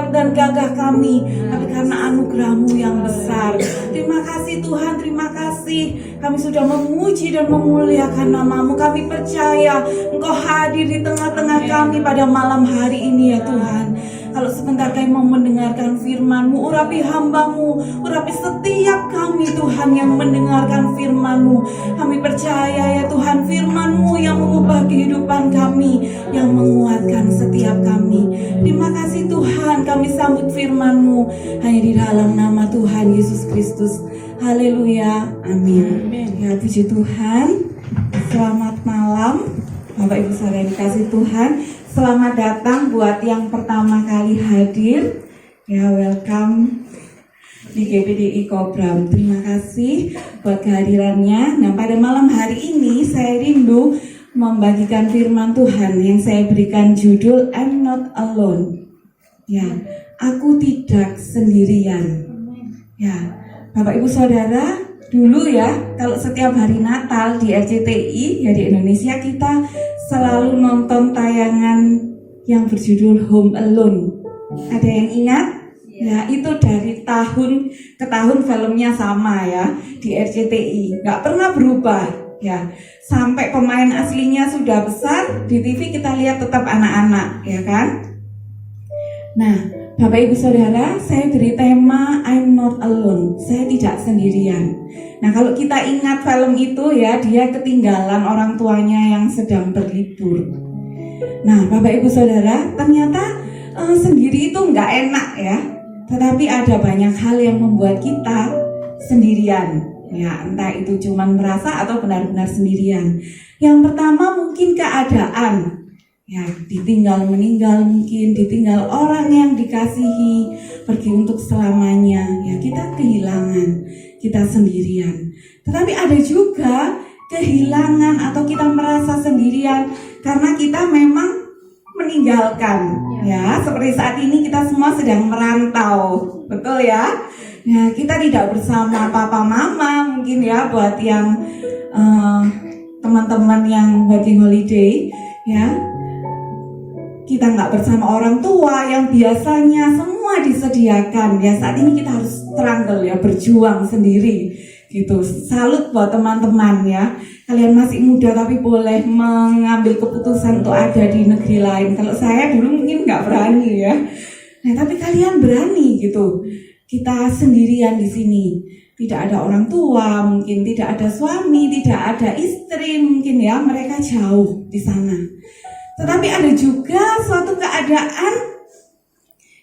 hebat dan gagah kami, tapi karena anugerah-Mu yang besar. Terima kasih Tuhan, terima kasih. Kami sudah memuji dan memuliakan nama-Mu. Kami percaya Engkau hadir di tengah-tengah kami pada malam hari ini ya Tuhan. Kalau sebentar kami mau mendengarkan firman-Mu, urapi hamba-Mu, urapi setiap kami Tuhan yang mendengarkan firman-Mu. Kami percaya ya Tuhan, firman-Mu yang mengubah kehidupan kami, yang menguatkan setiap kami. Terima kasih Tuhan, kami sambut firman-Mu hanya di dalam nama Tuhan Yesus Kristus. Haleluya, amin. Ya puji Tuhan. Selamat malam Bapak Ibu Saudara yang dikasih Tuhan. Selamat datang buat yang pertama kali hadir. Ya, welcome di GPDI Kobram. Terima kasih buat kehadirannya. Nah, pada malam hari ini saya rindu membagikan firman Tuhan yang saya berikan judul I'm Not Alone. Ya, aku tidak sendirian. Ya, Bapak Ibu Saudara, dulu ya, kalau setiap hari Natal di RCTI ya di Indonesia kita selalu nonton tayangan yang berjudul Home Alone. Ada yang ingat? Ya, itu dari tahun ke tahun filmnya sama ya di RCTI, nggak pernah berubah ya. Sampai pemain aslinya sudah besar, di TV kita lihat tetap anak-anak, ya kan? Nah, Bapak Ibu Saudara, saya beri tema I'm Not Alone. Saya tidak sendirian. Nah, kalau kita ingat film itu ya, dia ketinggalan orang tuanya yang sedang berlibur. Nah, Bapak Ibu Saudara, ternyata sendiri itu nggak enak ya. Tetapi ada banyak hal yang membuat kita sendirian. Ya, entah itu cuman merasa atau benar-benar sendirian. Yang pertama mungkin keadaan. Ya, ditinggal meninggal mungkin, ditinggal orang yang dikasihi, pergi untuk selamanya. Ya, kita kehilangan, kita sendirian. Tetapi ada juga kehilangan atau kita merasa sendirian karena kita memang meninggalkan. Ya, seperti saat ini kita semua sedang merantau, betul ya? Ya, kita tidak bersama papa mama mungkin ya buat yang teman-teman yang working holiday, ya. Kita nggak bersama orang tua yang biasanya semua disediakan. Ya, saat ini kita harus struggle ya, berjuang sendiri gitu. Salut buat teman-teman ya. Kalian masih muda tapi boleh mengambil keputusan untuk ada di negeri lain. Kalau saya dulu mungkin nggak berani ya. Nah, tapi kalian berani gitu. Kita sendirian di sini. Tidak ada orang tua, mungkin tidak ada suami, tidak ada istri mungkin ya. Mereka jauh di sana. Tetapi ada juga suatu keadaan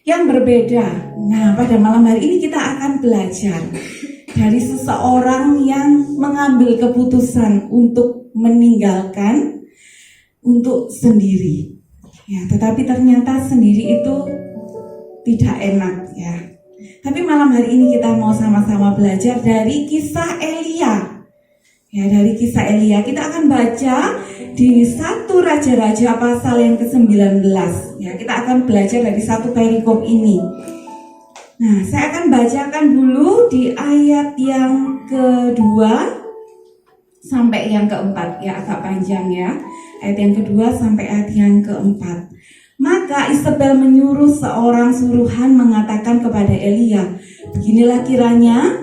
yang berbeda. Nah, pada malam hari ini kita akan belajar dari seseorang yang mengambil keputusan untuk meninggalkan, untuk sendiri. Ya, tetapi ternyata sendiri itu tidak enak ya. Tapi malam hari ini kita mau sama-sama belajar dari kisah Elia. Ya, dari kisah Elia kita akan baca di 1 Raja-Raja pasal yang ke-19. Ya, kita akan belajar dari satu perikop ini. Nah, saya akan bacakan dulu di ayat yang kedua sampai yang keempat. Ya, agak panjang ya. Ayat yang kedua sampai ayat yang keempat. Maka Isabel menyuruh seorang suruhan mengatakan kepada Elia, beginilah kiranya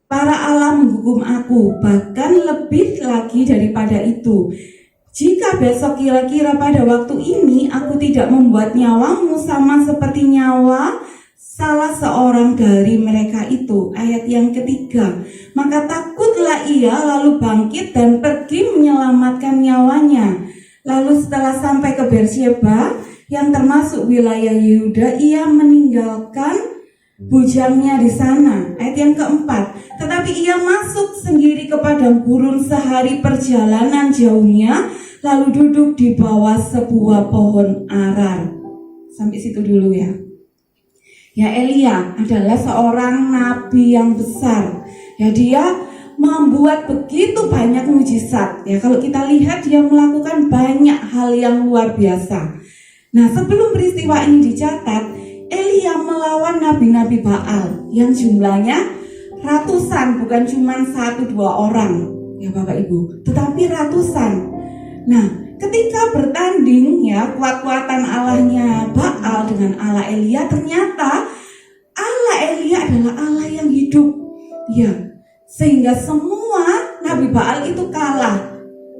para Allah menghukum aku, bahkan lebih lagi daripada itu. Jika besok kira-kira pada waktu ini aku tidak membuat nyawamu sama seperti nyawa salah seorang dari mereka itu. Ayat yang ketiga. Maka takutlah ia lalu bangkit dan pergi menyelamatkan nyawanya. Lalu setelah sampai ke Beersheba yang termasuk wilayah Yehuda, ia meninggalkan bujangnya di sana. Ayat yang keempat. Tetapi ia masuk sendiri ke padang gurun sehari perjalanan jauhnya, lalu duduk di bawah sebuah pohon arar. Sampai situ dulu ya. Ya, Elia adalah seorang nabi yang besar. Ya, dia membuat begitu banyak mujizat. Ya, kalau kita lihat dia melakukan banyak hal yang luar biasa. Nah, sebelum peristiwa ini dicatat, Elia melawan nabi-nabi Baal yang jumlahnya ratusan, bukan cuma 1-2 orang ya Bapak Ibu, tetapi ratusan. Nah, ketika bertanding ya, kuat-kuatan Allahnya Baal dengan Allah Elia, ternyata Allah Elia adalah Allah yang hidup. Ya, sehingga semua Nabi Baal itu kalah.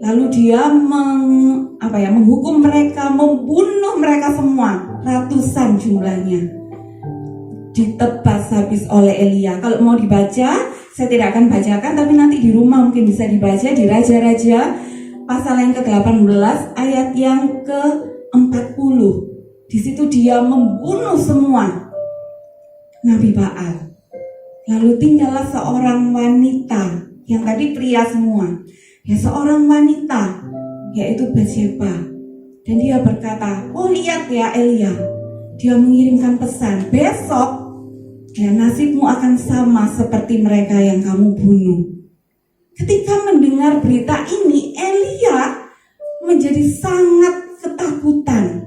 Lalu dia menghukum mereka, membunuh mereka semua, ratusan jumlahnya. Ditebas habis oleh Elia. Kalau mau dibaca, saya tidak akan bacakan, tapi nanti di rumah mungkin bisa dibaca di Raja-Raja pasal yang ke-18 ayat yang ke-40. Di situ dia membunuh semua Nabi Baal. Lalu tinggallah seorang wanita, yang tadi pria semua, ya seorang wanita, yaitu Batsyeba. Dan dia berkata, oh lihat ya Elia, dia mengirimkan pesan, besok ya nasibmu akan sama seperti mereka yang kamu bunuh. Ketika mendengar berita ini, Elia menjadi sangat ketakutan.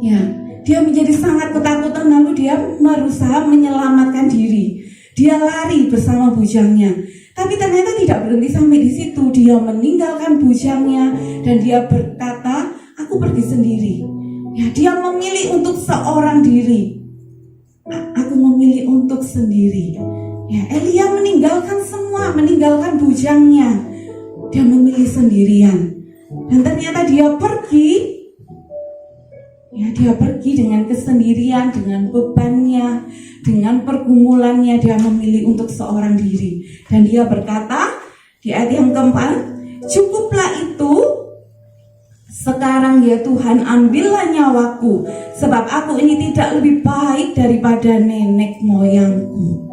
Ya, dia menjadi sangat ketakutan, lalu dia berusaha menyelamatkan diri. Dia lari bersama bujangnya. Tapi ternyata tidak berhenti sampai di situ. Dia meninggalkan bujangnya dan dia berkata, aku pergi sendiri. Ya, dia memilih untuk seorang diri. Aku memilih untuk sendiri. Ya, Elia meninggalkan semua, meninggalkan bujangnya. Dia memilih sendirian. Dan ternyata dia pergi. Ya, dia pergi dengan kesendirian, dengan bebannya, dengan pergumulannya. Dia memilih untuk seorang diri. Dan dia berkata di ayat yang keempat, cukuplah itu. Sekarang ya Tuhan, ambillah nyawaku, sebab aku ini tidak lebih baik daripada nenek moyangku.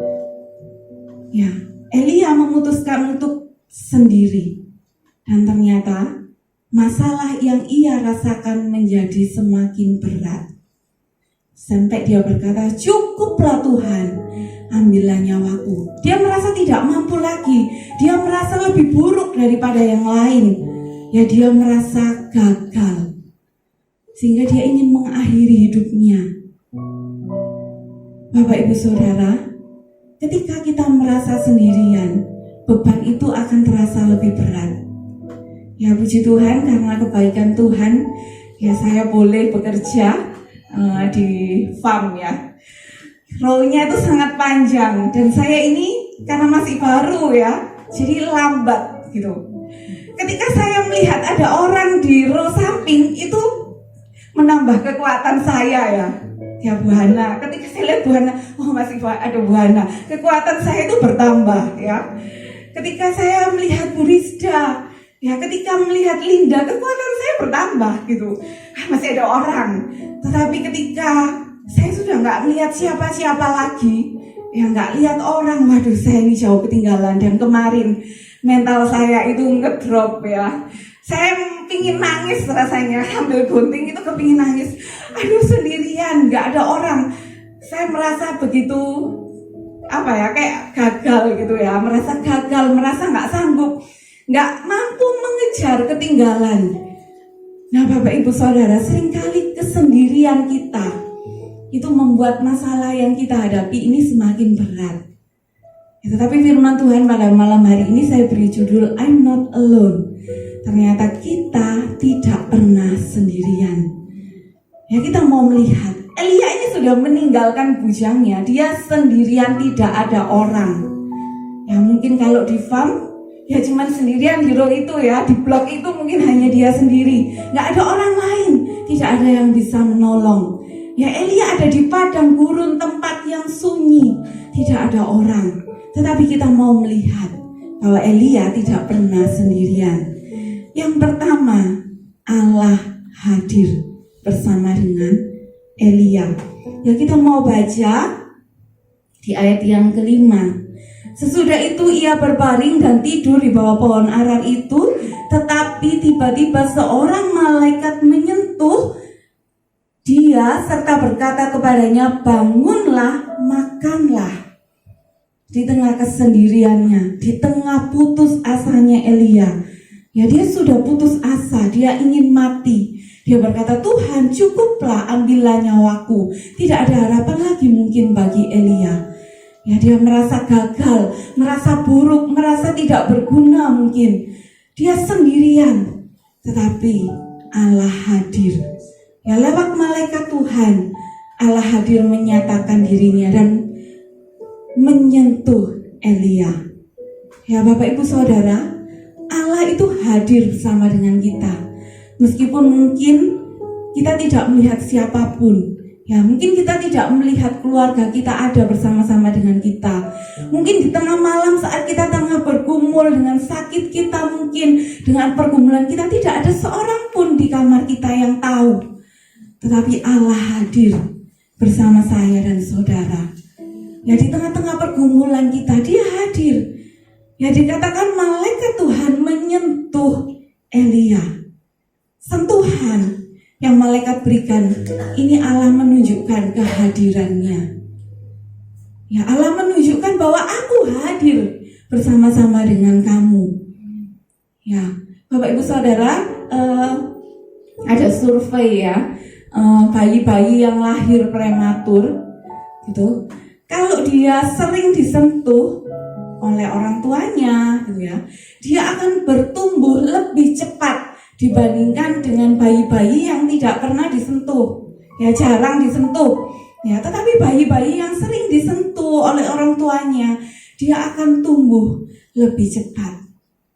Ya, Elia memutuskan untuk sendiri. Dan ternyata masalah yang ia rasakan menjadi semakin berat. Sampai dia berkata, cukuplah Tuhan, ambillah nyawaku. Dia merasa tidak mampu lagi. Dia merasa lebih buruk daripada yang lain. Ya, dia merasa gagal. Sehingga dia ingin mengakhiri hidupnya. Bapak Ibu Saudara, ketika kita merasa sendirian, beban itu akan terasa lebih berat. Ya, puji Tuhan, karena kebaikan Tuhan, ya saya boleh bekerja di farm ya. Row-nya itu sangat panjang dan saya ini karena masih baru ya, jadi lambat gitu. Ketika saya melihat ada orang di row samping itu menambah kekuatan saya ya. Ya Bu Hana, ketika saya lihat Bu Hana, oh masih ada Bu Hana, kekuatan saya itu bertambah ya. Ketika saya melihat Bu Rizda, ya ketika melihat Linda, kekuatan saya bertambah gitu. Masih ada orang. Tetapi ketika saya sudah nggak melihat siapa-siapa lagi, ya nggak lihat orang, waduh saya ini jauh ketinggalan. Dan kemarin mental saya itu ngedrop ya. Saya pingin nangis rasanya, ambil gunting itu kepingin nangis. Aduh sendirian, nggak ada orang. Saya merasa begitu kayak gagal gitu ya, merasa gagal, merasa nggak sanggup, nggak mampu mengejar ketinggalan. Nah Bapak Ibu Saudara, seringkali kesendirian kita itu membuat masalah yang kita hadapi ini semakin berat. Ya, tetapi firman Tuhan pada malam hari ini saya beri judul I'm Not Alone. Ternyata kita tidak pernah sendirian. Ya, kita mau melihat Elia ini sudah meninggalkan bujangnya. Dia sendirian, tidak ada orang. Ya mungkin kalau di farm ya cuman sendirian di row itu ya, di blok itu mungkin hanya dia sendiri, nggak ada orang lain, tidak ada yang bisa menolong. Ya Elia ada di padang gurun, tempat yang sunyi, tidak ada orang. Tetapi kita mau melihat bahwa Elia tidak pernah sendirian. Yang pertama, Allah hadir bersama dengan Elia. Ya kita mau baca di ayat yang kelima. Sesudah itu ia berbaring dan tidur di bawah pohon arar itu, tetapi tiba-tiba seorang malaikat menyentuh dia serta berkata kepadanya, bangunlah, makanlah. Di tengah kesendiriannya, di tengah putus asanya Elia, ya dia sudah putus asa, dia ingin mati. Dia berkata, Tuhan cukuplah, ambillah nyawaku. Tidak ada harapan lagi mungkin bagi Elia. Ya dia merasa gagal, merasa buruk, merasa tidak berguna mungkin. Dia sendirian. tetapi Allah hadir. Ya, lewat malaikat Tuhan, Allah hadir menyatakan dirinya dan menyentuh Elia. Ya Bapak Ibu Saudara, Allah itu hadir bersama dengan kita. Meskipun mungkin kita tidak melihat siapapun, ya mungkin kita tidak melihat keluarga kita ada bersama-sama dengan kita. Mungkin di tengah malam saat kita tengah bergumul dengan sakit kita, mungkin dengan pergumulan kita, tidak ada seorang pun di kamar kita yang tahu. Tetapi Allah hadir bersama saya dan saudara. Ya, di tengah-tengah pergumulan kita dia hadir. Ya, dikatakan malaikat Tuhan menyentuh Elia. Sentuhan yang malaikat berikan, ini Allah menunjukkan kehadirannya. Ya, Allah menunjukkan bahwa aku hadir bersama-sama dengan kamu. Ya, Bapak Ibu Saudara, ada survei ya, bayi-bayi yang lahir prematur gitu, kalau dia sering disentuh oleh orang tuanya gitu ya, dia akan bertumbuh lebih cepat dibandingkan dengan bayi-bayi yang tidak pernah disentuh, ya jarang disentuh. Ya, tetapi bayi-bayi yang sering disentuh oleh orang tuanya, dia akan tumbuh lebih cepat.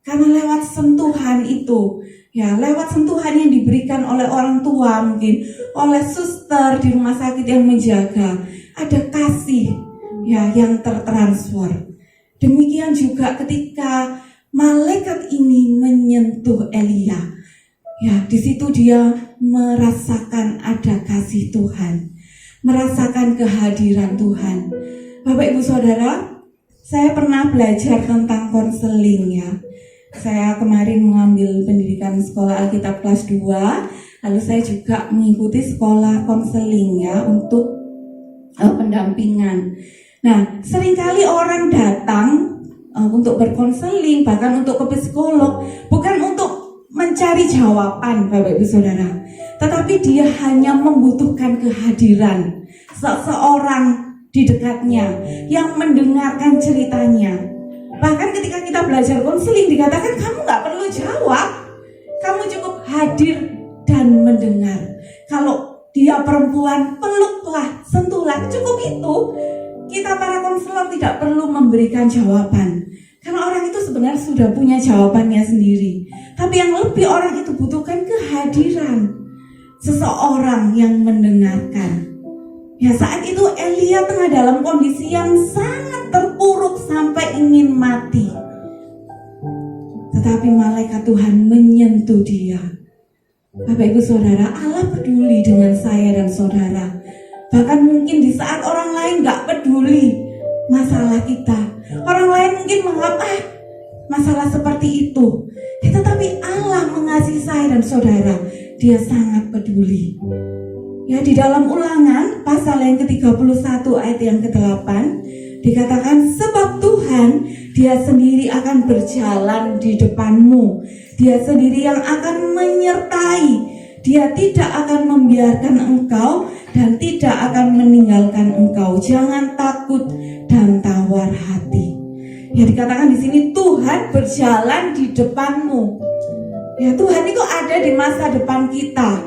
Karena lewat sentuhan itu, ya lewat sentuhan yang diberikan oleh orang tua, mungkin oleh suster di rumah sakit yang menjaga, ada kasih ya yang tertransfer. Demikian juga ketika malaikat ini menyentuh Elia, ya di situ dia merasakan ada kasih Tuhan, merasakan kehadiran Tuhan. Bapak Ibu Saudara, saya pernah belajar tentang konseling ya. Saya kemarin mengambil pendidikan sekolah Alkitab kelas 2, lalu saya juga mengikuti sekolah konseling ya untuk pendampingan. Nah, seringkali orang datang untuk berkonseling, bahkan untuk ke psikolog, bukan untuk mencari jawaban Bapak Ibu Saudara, tetapi dia hanya membutuhkan kehadiran seseorang di dekatnya yang mendengarkan ceritanya. Bahkan ketika kita belajar konseling dikatakan kamu gak perlu jawab, kamu cukup hadir dan mendengar. Kalau dia perempuan, peluklah, sentuhlah, cukup itu. Kita para konselor tidak perlu memberikan jawaban, karena orang itu sebenarnya sudah punya jawabannya sendiri. Tapi yang lebih orang itu butuhkan kehadiran seseorang yang mendengarkan. Ya, saat itu Elia tengah dalam kondisi yang sangat terpuruk sampai ingin mati. Tetapi malaikat Tuhan menyentuh dia. Bapak Ibu Saudara, Allah peduli dengan saya dan saudara. Bahkan mungkin di saat orang lain gak peduli masalah kita, orang lain mungkin menganggap masalah seperti itu. Tetapi Allah mengasihi saya dan saudara, dia sangat peduli. Ya, di dalam Ulangan pasal yang ke-31 ayat yang ke-8 dikatakan, sebab Tuhan dia sendiri akan berjalan di depanmu, dia sendiri yang akan menyertai, dia tidak akan membiarkan engkau dan tidak akan meninggalkan engkau. Jangan takut dan tawar hati. Ya, dikatakan di sini Tuhan berjalan di depanmu. Ya, Tuhan itu ada di masa depan kita.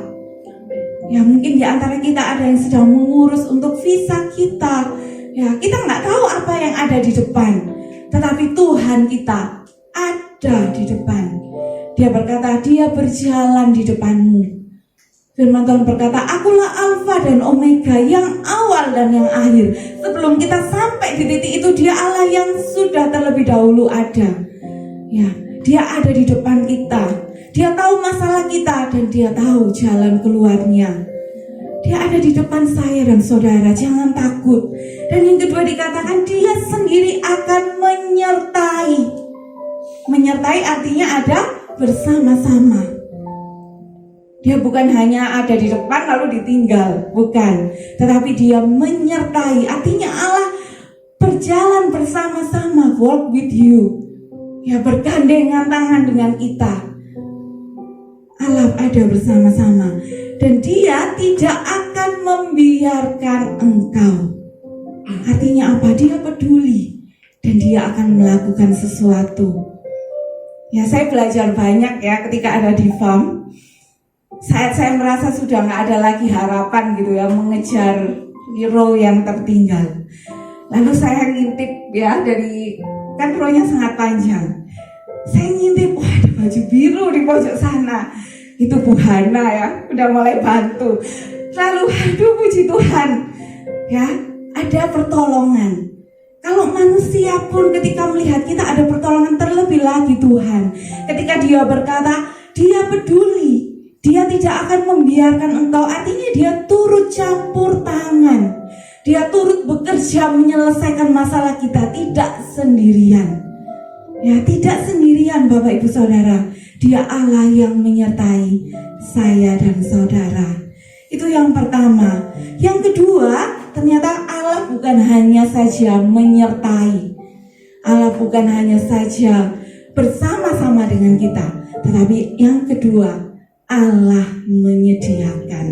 Ya, mungkin di antara kita ada yang sedang mengurus untuk visa kita. Ya, kita nggak tahu apa yang ada di depan. Tetapi Tuhan kita ada di depan. Dia berkata, dia berjalan di depanmu. Firman Tuhan berkata, akulah Alfa dan Omega, yang awal dan yang akhir. Sebelum kita sampai di titik itu, dia Allah yang sudah terlebih dahulu ada. Ya, dia ada di depan kita. Dia tahu masalah kita dan dia tahu jalan keluarnya. Dia ada di depan saya dan saudara, jangan takut. Dan yang kedua dikatakan dia sendiri akan menyertai. Menyertai artinya ada bersama-sama. Dia bukan hanya ada di depan lalu ditinggal, bukan. Tetapi dia menyertai, artinya Allah berjalan bersama-sama, walk with you. Ya, bergandengan tangan dengan kita. Allah ada bersama-sama dan dia tidak akan membiarkan engkau. Artinya apa? Dia peduli dan dia akan melakukan sesuatu. Ya, saya belajar banyak ya ketika ada di farm. Saat saya merasa sudah nggak ada lagi harapan gitu ya, mengejar row yang tertinggal. Lalu saya ngintip ya, dari kan row-nya sangat panjang. Saya ngintip, wah ada baju biru di pojok sana. Itu Bu Hana ya, udah mulai bantu. Lalu aduh puji Tuhan ya, ada pertolongan. Kalau manusia pun ketika melihat kita ada pertolongan, terlebih lagi Tuhan. Ketika Dia berkata, Dia peduli, Dia tidak akan membiarkan engkau. Artinya Dia turut campur tangan, Dia turut bekerja menyelesaikan masalah kita, tidak sendirian. Ya, tidak sendirian Bapak Ibu Saudara. Dia Allah yang menyertai saya dan saudara. Itu yang pertama. Yang kedua, ternyata Allah bukan hanya saja menyertai, Allah bukan hanya saja bersama-sama dengan kita, tetapi yang kedua, Allah menyediakan.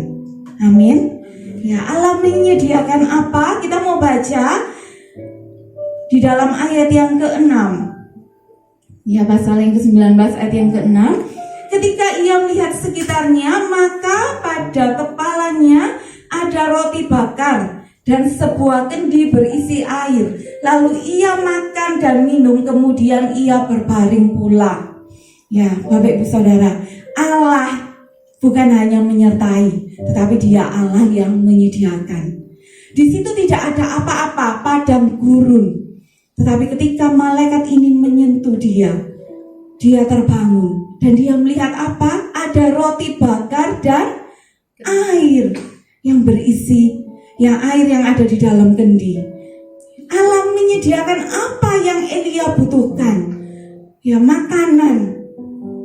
Amin. Ya, Allah menyediakan apa? Kita mau baca di dalam ayat yang ke-6. Ya, pasal yang ke-19 ayat yang ke-6. Ketika ia melihat sekitarnya, maka pada kepalanya ada roti bakar dan sebuah kendi berisi air. Lalu ia makan dan minum, kemudian ia berbaring pula. Ya, Bapak Ibu Saudara, Allah bukan hanya menyertai, tetapi Dia Allah yang menyediakan. Di situ tidak ada apa-apa, padang gurun. Tetapi ketika malaikat ini menyentuh dia, dia terbangun dan dia melihat apa? Ada roti bakar dan air yang berisi, ya air yang ada di dalam kendi. Allah menyediakan apa yang Elia butuhkan. Ya, makanan.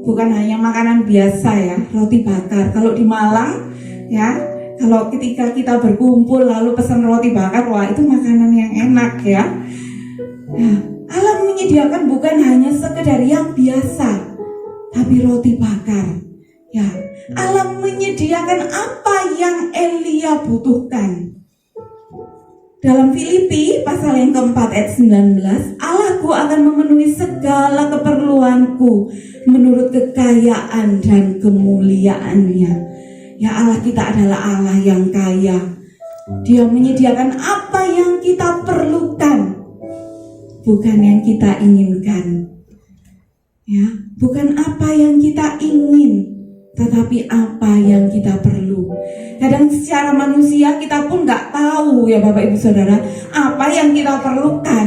Bukan hanya makanan biasa ya, roti bakar. Kalau di Malang ya, kalau ketika kita berkumpul lalu pesan roti bakar, wah itu makanan yang enak ya. Nah, Allah menyediakan bukan hanya sekedar yang biasa, tapi roti bakar. Ya, Allah menyediakan apa yang Elia butuhkan. Dalam Filipi pasal yang keempat ayat 19, Allahku akan memenuhi segala keperluanku menurut kekayaan dan kemuliaannya. Ya, Allah kita adalah Allah yang kaya. Dia menyediakan apa yang kita perlukan, bukan yang kita inginkan. Ya, bukan apa yang kita ingin, tetapi apa yang kita perlu. Kadang secara manusia kita pun nggak tahu ya Bapak Ibu Saudara, apa yang kita perlukan.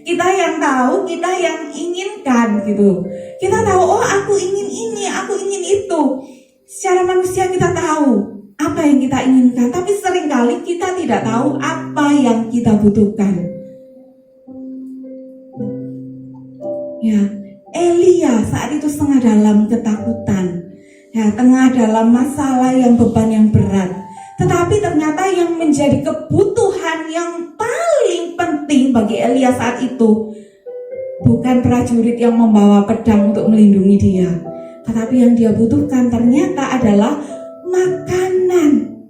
Kita yang tahu, kita yang inginkan gitu. Kita tahu, oh aku ingin ini, aku ingin itu. Secara manusia kita tahu apa yang kita inginkan, tapi seringkali kita tidak tahu apa yang kita butuhkan. Ya, Elia saat itu tengah dalam ketakutan, ya, tengah dalam masalah yang beban yang berat. Tetapi ternyata yang menjadi kebutuhan yang paling penting bagi Elia saat itu bukan prajurit yang membawa pedang untuk melindungi dia, tetapi yang dia butuhkan ternyata adalah makanan.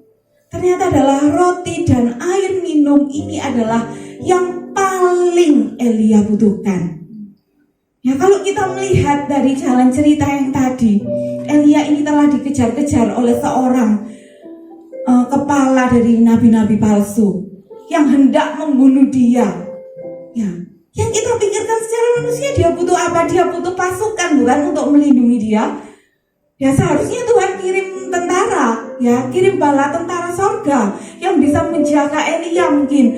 Ternyata adalah roti dan air minum. Ini adalah yang paling Elia butuhkan. Ya, kalau kita melihat dari jalan cerita yang tadi, Elia ini telah dikejar-kejar oleh seorang kepala dari nabi-nabi palsu yang hendak membunuh dia. Ya, yang kita pikirkan secara manusia dia butuh apa? Dia butuh pasukan bukan untuk melindungi dia. Ya, seharusnya Tuhan kirim tentara, ya, kirim bala tentara sorga yang bisa menjaga Elia, mungkin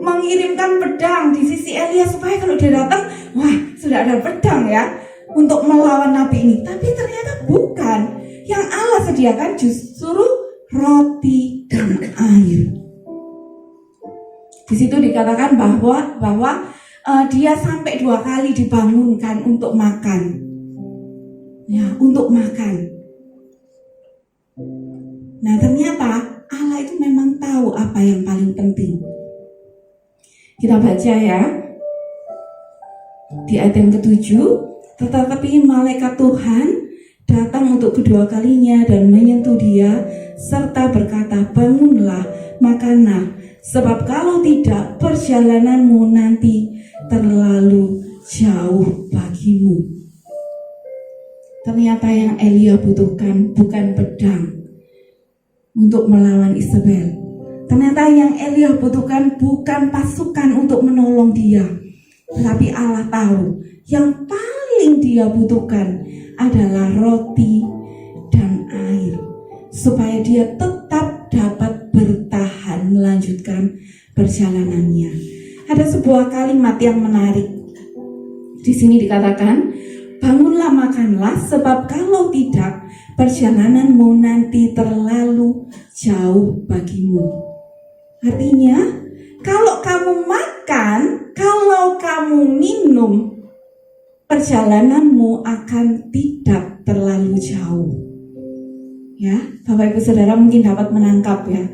mengirimkan pedang di sisi Elia supaya kalau dia datang, wah sudah ada pedang ya untuk melawan nabi ini. Tapi ternyata bukan. Yang Allah sediakan justru roti dan air. Di situ dikatakan bahwa dia sampai 2 kali dibangunkan untuk makan. Ya, untuk makan. Nah, ternyata Allah itu memang tahu apa yang paling penting. Kita baca ya di ayat yang ke-7, tetapi malaikat Tuhan datang untuk kedua kalinya dan menyentuh dia serta berkata, bangunlah, makanlah, sebab kalau tidak perjalananmu nanti terlalu jauh bagimu. Ternyata yang Elia butuhkan bukan pedang untuk melawan Isabel. Ternyata yang Elia butuhkan bukan pasukan untuk menolong dia. Tetapi Allah tahu yang paling dia butuhkan adalah roti dan air, supaya dia tetap dapat bertahan melanjutkan perjalanannya. Ada sebuah kalimat yang menarik. Di sini dikatakan, bangunlah makanlah, sebab kalau tidak perjalananmu nanti terlalu jauh bagimu. Artinya, kalau kamu makan, kalau kamu minum, perjalananmu akan tidak terlalu jauh. Ya, Bapak Ibu Saudara mungkin dapat menangkap ya.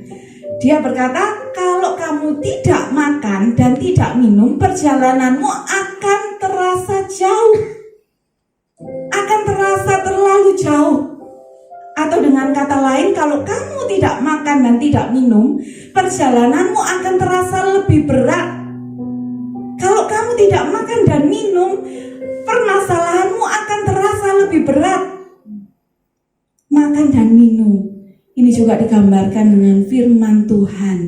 Dia berkata, kalau kamu tidak makan dan tidak minum, perjalananmu akan terasa jauh. Akan terasa terlalu jauh. Atau dengan kata lain, kalau kamu tidak makan dan tidak minum, perjalananmu akan terasa lebih berat. Kalau kamu tidak makan dan minum, permasalahanmu akan terasa lebih berat. Makan dan minum. Ini juga digambarkan dengan firman Tuhan.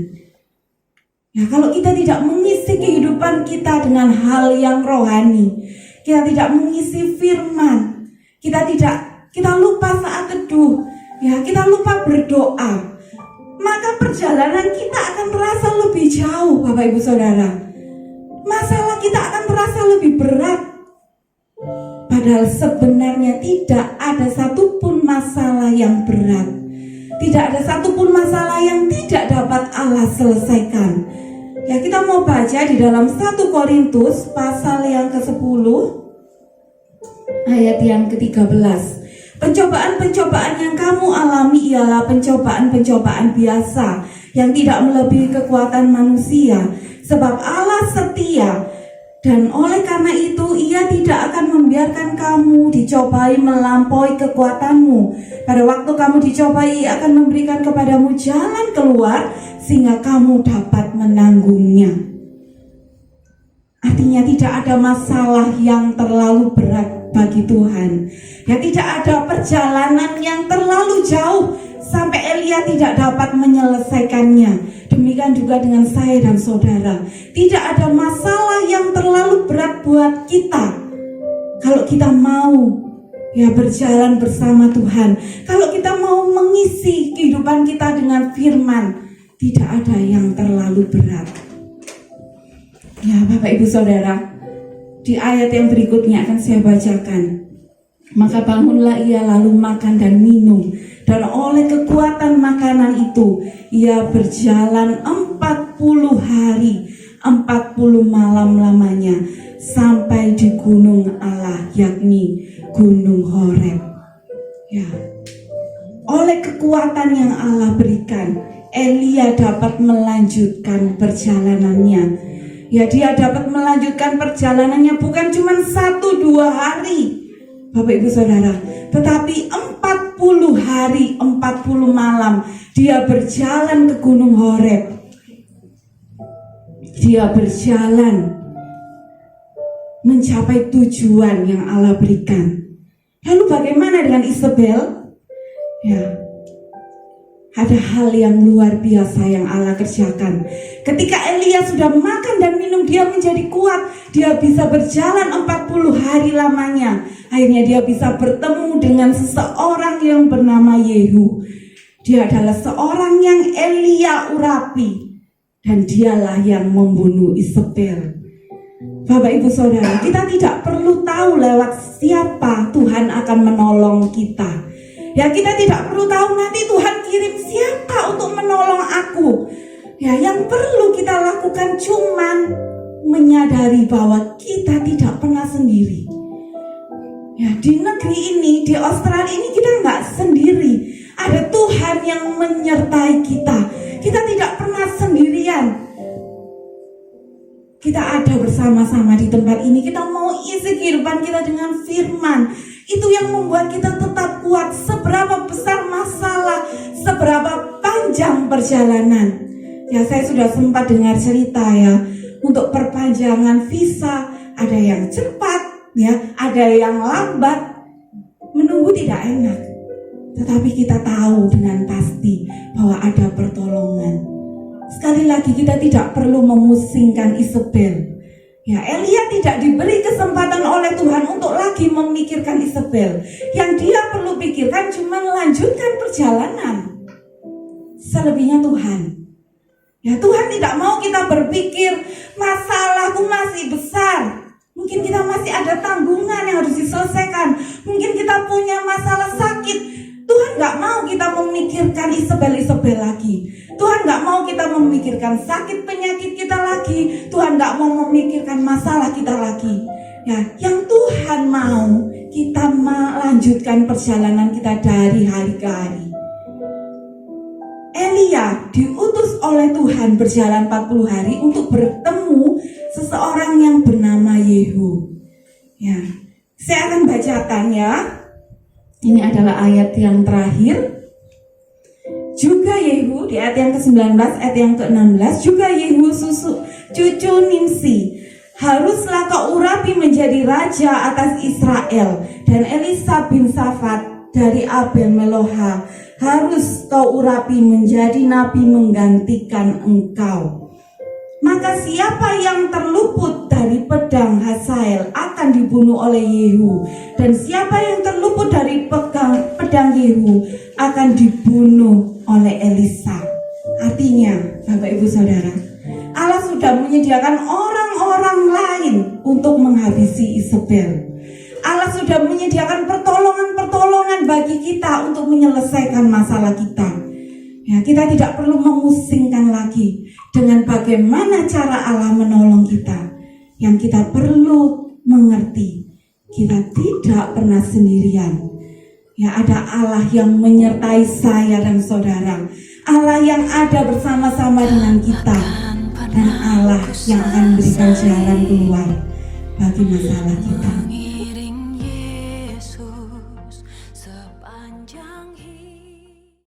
Ya, kalau kita tidak mengisi kehidupan kita dengan hal yang rohani, kita tidak mengisi firman, kita lupa saat teduh, ya, kita lupa berdoa, maka perjalanan kita akan terasa lebih jauh, Bapak Ibu Saudara. Masalah kita akan terasa lebih berat. Padahal sebenarnya tidak ada satupun masalah yang berat. Tidak ada satupun masalah yang tidak dapat Allah selesaikan. Ya, kita mau baca di dalam 1 Korintus pasal yang ke-10 ayat yang ke-13. Pencobaan-pencobaan yang kamu alami ialah pencobaan-pencobaan biasa yang tidak melebihi kekuatan manusia, sebab Allah setia. Dan oleh karena itu ia tidak akan membiarkan kamu dicobai melampaui kekuatanmu. Pada waktu kamu dicobai, ia akan memberikan kepadamu jalan keluar sehingga kamu dapat menanggungnya. Artinya tidak ada masalah yang terlalu berat bagi Tuhan. Ya, tidak ada perjalanan yang terlalu jauh sampai Elia tidak dapat menyelesaikannya. Demikian juga dengan saya dan saudara. Tidak ada masalah yang terlalu berat buat kita. Kalau kita mau ya berjalan bersama Tuhan, kalau kita mau mengisi kehidupan kita dengan firman, tidak ada yang terlalu berat. Ya, Bapak Ibu Saudara, di ayat yang berikutnya akan saya bacakan. Maka bangunlah ia lalu makan dan minum, dan oleh kekuatan makanan itu ia berjalan 40 hari 40 malam lamanya sampai di gunung Allah, yakni gunung Horeb. Ya, oleh kekuatan yang Allah berikan, Elia dapat melanjutkan perjalanannya. Ya, dia dapat melanjutkan perjalanannya bukan cuma 1-2 hari, Bapak Ibu Saudara, tetapi 40 hari 40 malam dia berjalan ke gunung Horeb. Dia berjalan mencapai tujuan yang Allah berikan. Lalu bagaimana dengan Isabel? Ya, ada hal yang luar biasa yang Allah kerjakan. Ketika Elia sudah makan dan minum, dia menjadi kuat. Dia bisa berjalan 40 hari lamanya. Akhirnya dia bisa bertemu dengan seseorang yang bernama Yehu. Dia adalah seorang yang Elia urapi. Dan dialah yang membunuh Isabel. Bapak Ibu Saudara, kita tidak perlu tahu lewat siapa Tuhan akan menolong kita. Ya, kita tidak perlu tahu nanti Tuhan kirim siapa untuk menolong aku. Ya, yang perlu kita lakukan cuman menyadari bahwa kita tidak pernah sendiri. Ya, di negeri ini, di Australia ini kita nggak sendiri. Ada Tuhan yang menyertai kita. Kita tidak pernah sendirian. Kita ada bersama-sama di tempat ini. Kita mau isi kehidupan kita dengan firman. Itu yang membuat kita tetap kuat. Seberapa besar masalah, seberapa panjang perjalanan. Ya, saya sudah sempat dengar cerita ya. Untuk perpanjangan visa, ada yang cepat, ya, ada yang lambat. Menunggu tidak enak, tetapi kita tahu dengan pasti bahwa ada pertolongan. Sekali lagi, kita tidak perlu memusingkan Isabel. Ya, Elia tidak diberi kesempatan oleh Tuhan untuk lagi memikirkan Isabel. Yang dia perlu pikirkan cuma melanjutkan perjalanan. Selebihnya Tuhan. Ya, Tuhan tidak mau kita berpikir masalahku masih besar. Mungkin kita masih ada tanggungan yang harus diselesaikan. Mungkin kita punya masalah sakit. Tuhan gak mau kita memikirkan Isabel lagi. Tuhan gak mau kita memikirkan sakit penyakit kita lagi. Tuhan gak mau memikirkan masalah kita lagi. Ya, yang Tuhan mau kita melanjutkan perjalanan kita dari hari ke hari. Elia diutus oleh Tuhan berjalan 40 hari untuk bertemu seseorang yang bernama Yehu. Ya, saya akan bacakan ya. Ini adalah ayat yang terakhir. Juga Yehu, di ayat yang ke-19, ayat yang ke-16, juga Yehu cucu Nimsi, haruslah kau urapi menjadi raja atas Israel, dan Elisa bin Safat dari Abel Meloha harus kau urapi menjadi nabi menggantikan engkau. Maka siapa yang terluput dari pedang Hazael akan dibunuh oleh Yehu, dan siapa yang terluput dari pedang Yehu akan dibunuh oleh Elisa. Artinya, Bapak Ibu Saudara, Allah sudah menyediakan orang-orang lain untuk menghabisi Isabel. Allah sudah menyediakan pertolongan-pertolongan bagi kita untuk menyelesaikan masalah kita. Ya, kita tidak perlu memusingkan lagi dengan bagaimana cara Allah menolong kita. Yang kita perlu mengerti, kita tidak pernah sendirian. Ya, ada Allah yang menyertai saya dan saudara. Allah yang ada bersama-sama dengan kita. Dan Allah yang akan memberikan jalan keluar bagi masalah kita.